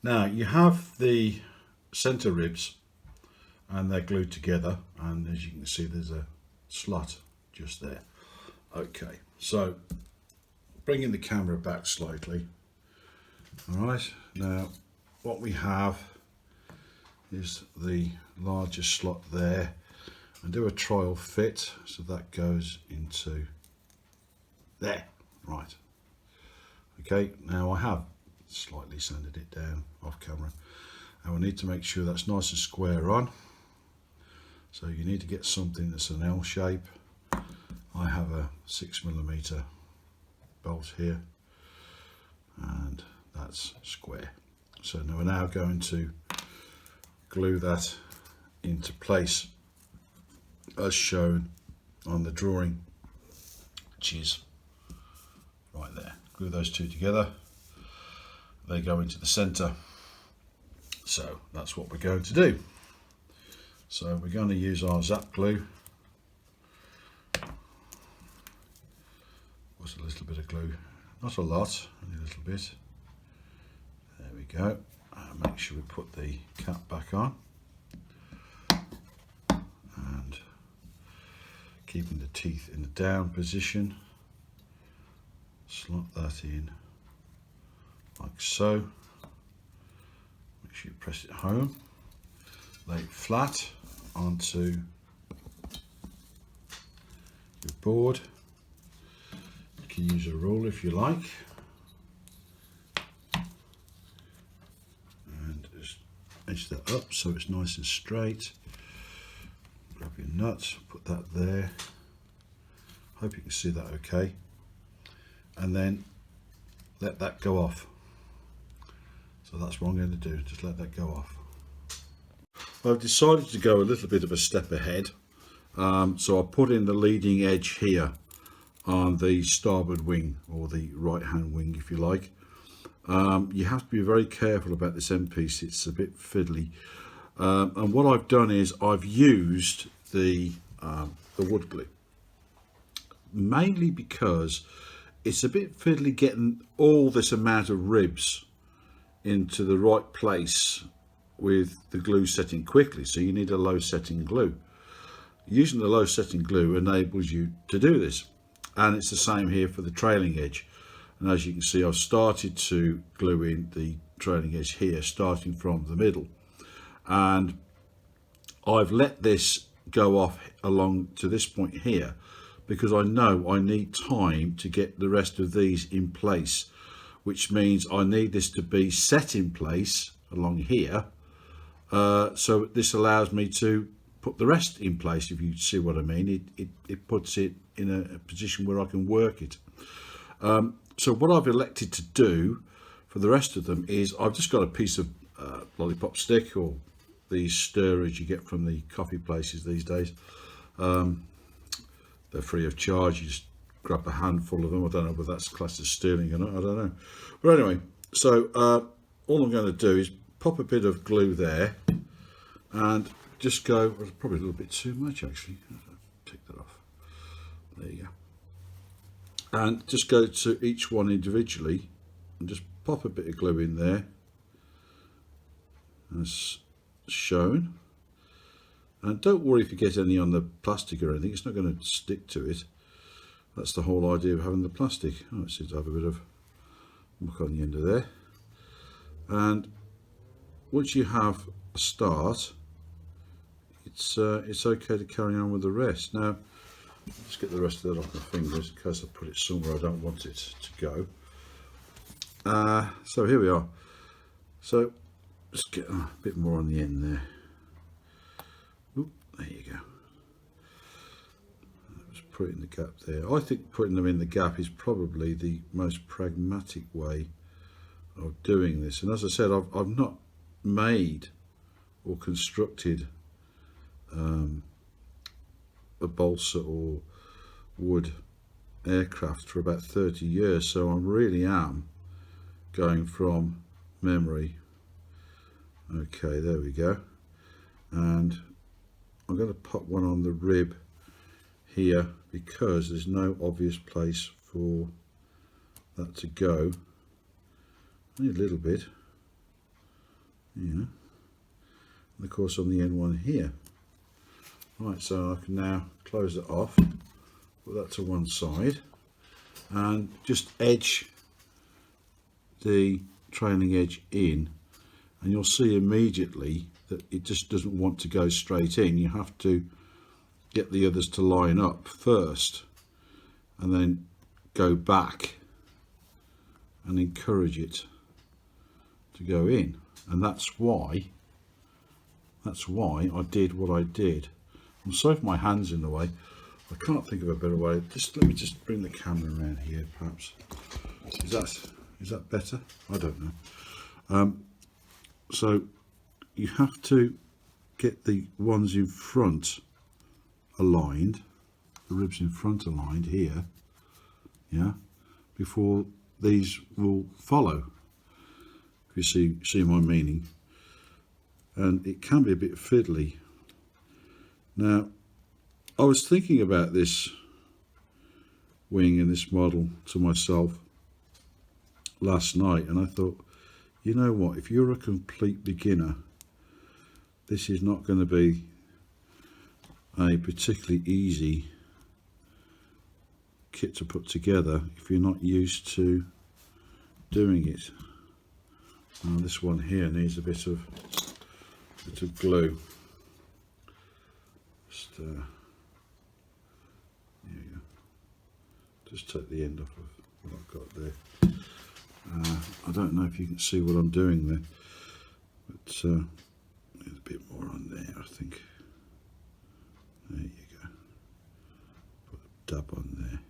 Now you have the center ribs and they're glued together, and as you can see there's a slot just there. Okay, so bringing the camera back slightly. All right, now what we have is the larger slot there, and do a trial fit, so that goes into there. Right, okay, now I have slightly sanded it down off camera, and we need to make sure that's nice and square on. So you need to get something that's an L shape. I have a 6mm bolt here, and that's square. So now we're now going to glue that into place as shown on the drawing, which is right there. Glue those two together, they go into the center. So that's what we're going to do. So we're going to use our zap glue. What's a little bit of glue, not a lot, only a little bit. There we go. And make sure we put the cap back on, and keeping the teeth in the down position, slot that in like so. Make sure you press it home, lay it flat onto your board. You can use a ruler if you like, and just edge that up so it's nice and straight. Grab your nuts, put that there. Hope you can see that okay, and then let that go off. So that's what I'm going to do, just let that go off. I've decided to go a little bit of a step ahead, so I put in the leading edge here on the starboard wing, or the right hand wing if you like. You have to be very careful about this end piece, it's a bit fiddly, and what I've done is I've used the wood glue, mainly because it's a bit fiddly getting all this amount of ribs into the right place with the glue setting quickly, so you need a low setting glue. Using the low setting glue enables you to do this, and it's the same here for the trailing edge. And as you can see, I've started to glue in the trailing edge here, starting from the middle, and I've let this go off along to this point here because I know I need time to get the rest of these in place, which means I need this to be set in place along here. So this allows me to put the rest in place, if you see what I mean. It puts it in a position where I can work it. So what I've elected to do for the rest of them is I've just got a piece of lollipop stick, or these stirrers you get from the coffee places these days. They're free of charge, you just grab a handful of them. I don't know whether that's classed as stealing or not, I don't know. But anyway, so all I'm going to do is pop a bit of glue there, and just go, probably a little bit too much actually, take that off, there you go, and just go to each one individually and just pop a bit of glue in there as shown. And don't worry if you get any on the plastic or anything, it's not going to stick to it. That's the whole idea of having the plastic. Oh, it seems to have a bit of muck on the end of there. And once you have a start, it's okay to carry on with the rest. Now, let's get the rest of that off my fingers in case I put it somewhere I don't want it to go. So here we are. So just get a bit more on the end there. Oop, there you go. Just put it in the gap there. I think putting them in the gap is probably the most pragmatic way of doing this. And as I said, I've not made or constructed a balsa or wood aircraft for about 30 years, so I really am going from memory. Okay, there we go. And I'm going to pop one on the rib here because there's no obvious place for that to go. Only a little bit. Yeah. And of course on the end one here. Right, so I can now close it off, put that to one side, and just edge the trailing edge in, and you'll see immediately that it just doesn't want to go straight in. You have to get the others to line up first and then go back and encourage it to go in. And that's why I did what I did. I'm sorry for my hands in the way. I can't think of a better way. Let me just bring the camera around here, perhaps. Is that better? I don't know. So you have to get the ones in front aligned, the ribs in front aligned here, yeah, before these will follow, if you see my meaning. And it can be a bit fiddly. Now, I was thinking about this wing and this model to myself last night, and I thought, you know what, if you're a complete beginner, this is not going to be a particularly easy kit to put together if you're not used to doing it. Now this one here needs a bit of glue. Just there you go. Just take the end off of what I've got there. I don't know if you can see what I'm doing there, but there's a bit more on there, I think. There you go. Put a dab on there.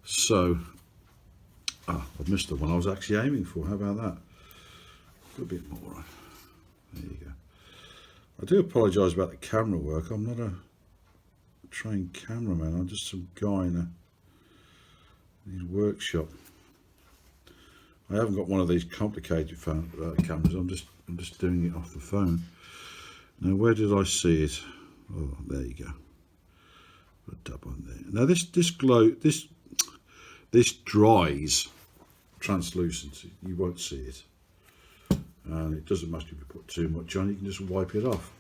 So, I've missed the one I was actually aiming for. How about that? Put a bit more on. There you go. I do apologise about the camera work. I'm not a trained cameraman. I'm just some guy in his workshop. I haven't got one of these complicated cameras. I'm just doing it off the phone. Now, where did I see it? Oh, there you go. Put a dab on there. Now this dries translucency. You won't see it, and it doesn't matter if you put too much on. You can just wipe it off.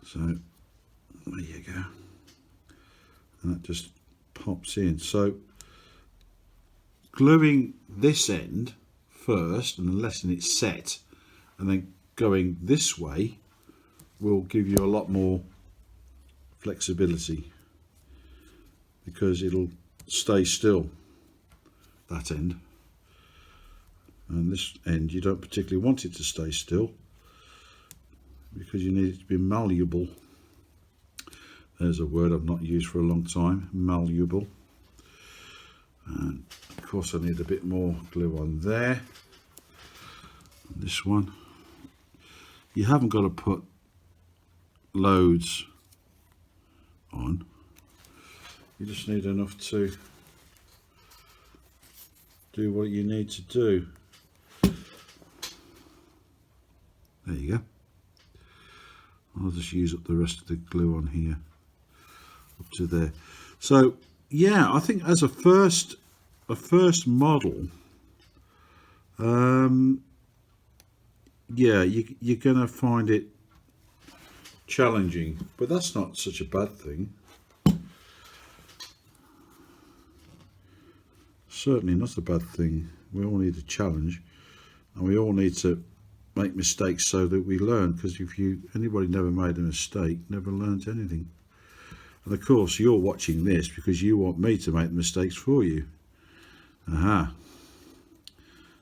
So there you go. And that just pops in. So gluing this end first and then letting it set, and then going this way will give you a lot more flexibility, because it'll stay still, that end, and this end you don't particularly want it to stay still because you need it to be malleable. There's a word I've not used for a long time, malleable. And of course I need a bit more glue on there. This one, you haven't got to put loads on, you just need enough to do what you need to do. There you go. I'll just use up the rest of the glue on here up to there. So yeah, I think as a first model, yeah, you're gonna find it challenging, but that's not such a bad thing. Certainly not a bad thing. We all need a challenge, and we all need to make mistakes so that we learn, because if anybody never made a mistake never learned anything. And of course you're watching this because you want me to make the mistakes for you. Aha.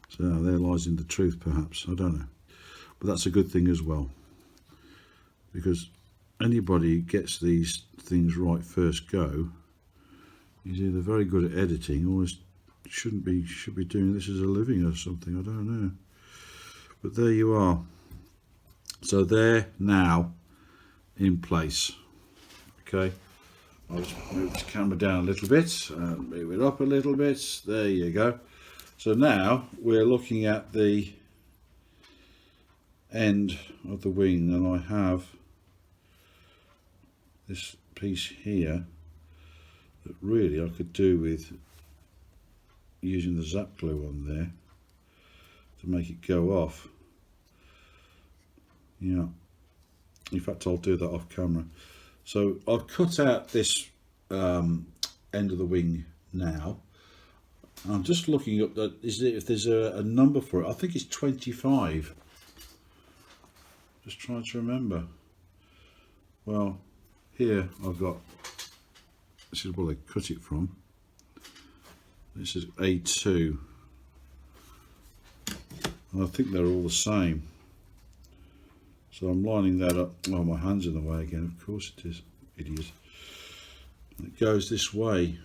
So there lies in the truth, perhaps, I don't know, but that's a good thing as well, because anybody who gets these things right first go is either very good at editing or should be doing this as a living or something, I don't know. But there you are. So they're now in place. Okay, I'll just move the camera down a little bit and move it up a little bit. There you go. So now we're looking at the end of the wing, and I have this piece here that really I could do with using the zap glue on there to make it go off. Yeah, in fact I'll do that off camera. So I've cut out this end of the wing now. I'm just looking up that if there's a number for it. I think it's 25. Just trying to remember. Well, here I've got, this is where I cut it from. This is A2. And I think they're all the same. So I'm lining that up. Oh, my hand's in the way again. Of course it is, idiot. And it goes this way.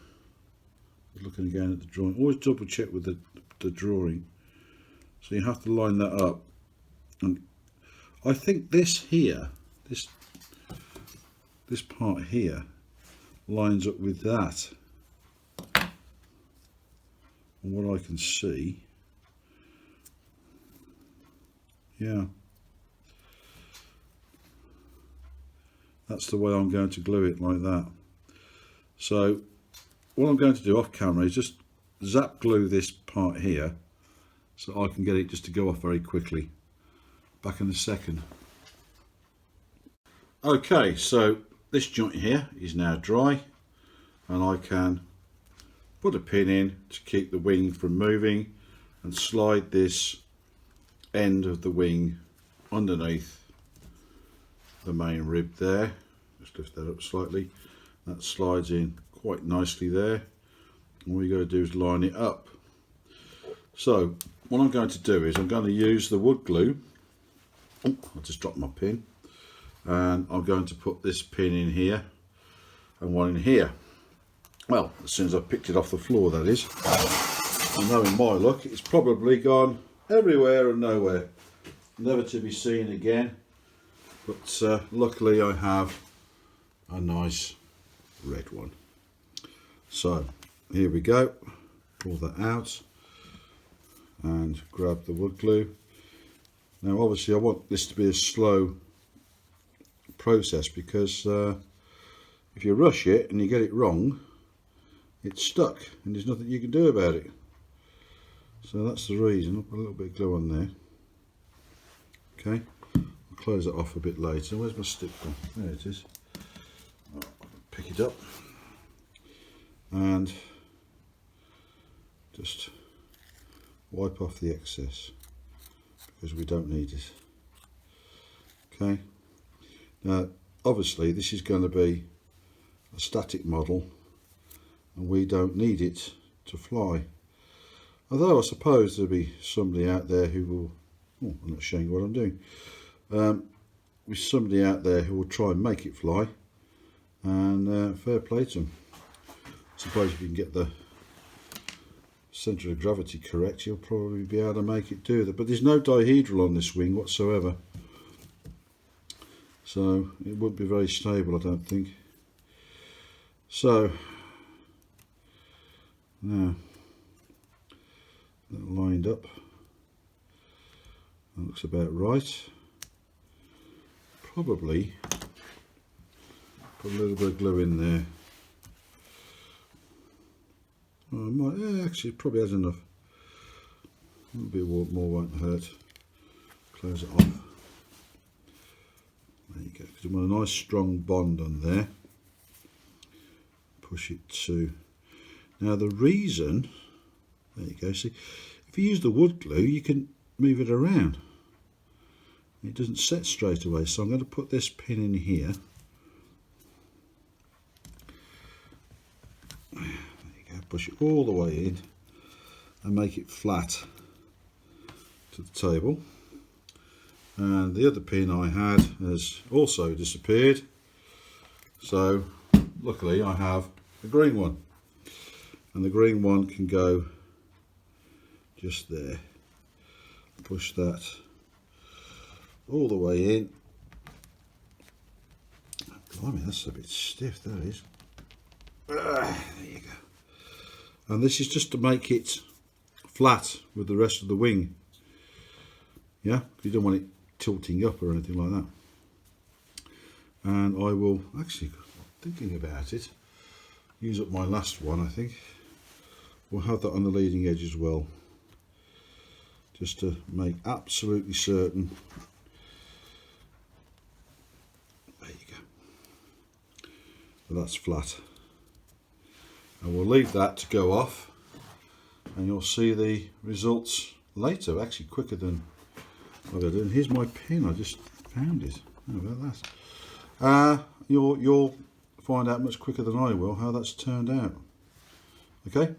Looking again at the drawing. Always double check with the drawing. So you have to line that up. And I think this here, this part here, lines up with that. And what I can see, yeah, that's the way I'm going to glue it, like that. So what I'm going to do off camera is just zap glue this part here so I can get it just to go off very quickly. Back in a second. Okay, so this joint here is now dry, and I can put a pin in to keep the wing from moving and slide this end of the wing underneath the main rib there. Just lift that up slightly. That slides in quite nicely there. And all you got to do is line it up. So what I'm going to do is I'm going to use the wood glue. I just dropped my pin, and I'm going to put this pin in here and one in here. Well, as soon as I picked it off the floor, that is. And knowing my luck, it's probably gone everywhere and nowhere, never to be seen again. But luckily I have a nice red one. So here we go. Pull that out and grab the wood glue. Now obviously I want this to be a slow process, because if you rush it and you get it wrong, it's stuck and there's nothing you can do about it. So that's the reason. I'll put a little bit of glue on there. Okay, I'll close it off a bit later. Where's my stick gone? There it is. I'll pick it up and just wipe off the excess, because we don't need it. Okay, now obviously this is going to be a static model and we don't need it to fly, although I suppose there'll be somebody out there who will, oh, I'm not showing you what I'm doing, there's somebody out there who will try and make it fly, and fair play to them. I suppose if you can get the centre of gravity correct, you'll probably be able to make it do that. But there's no dihedral on this wing whatsoever, so it wouldn't be very stable, I don't think. So now that lined up, that looks about right. Probably put a little bit of glue in there. Oh, I might, yeah, actually it probably has enough. A little bit more won't hurt. Close it off. There you go, because we want a nice strong bond on there. Push it to, now the reason, there you go, see, if you use the wood glue you can move it around. It doesn't set straight away, so I'm going to put this pin in here. There you go, push it all the way in and make it flat to the table. And the other pin I had has also disappeared, so luckily I have a green one, and the green one can go just there. Push that all the way in. Blimey, that's a bit stiff, that is. There you go. And this is just to make it flat with the rest of the wing. Yeah, you don't want it tilting up or anything like that. And I will, actually, thinking about it, use up my last one, I think. We'll have that on the leading edge as well, just to make absolutely certain but that's flat. And we'll leave that to go off, and you'll see the results later, actually quicker than what I did. And here's my pin, I just found it. How about that? You'll find out much quicker than I will how that's turned out. Okay.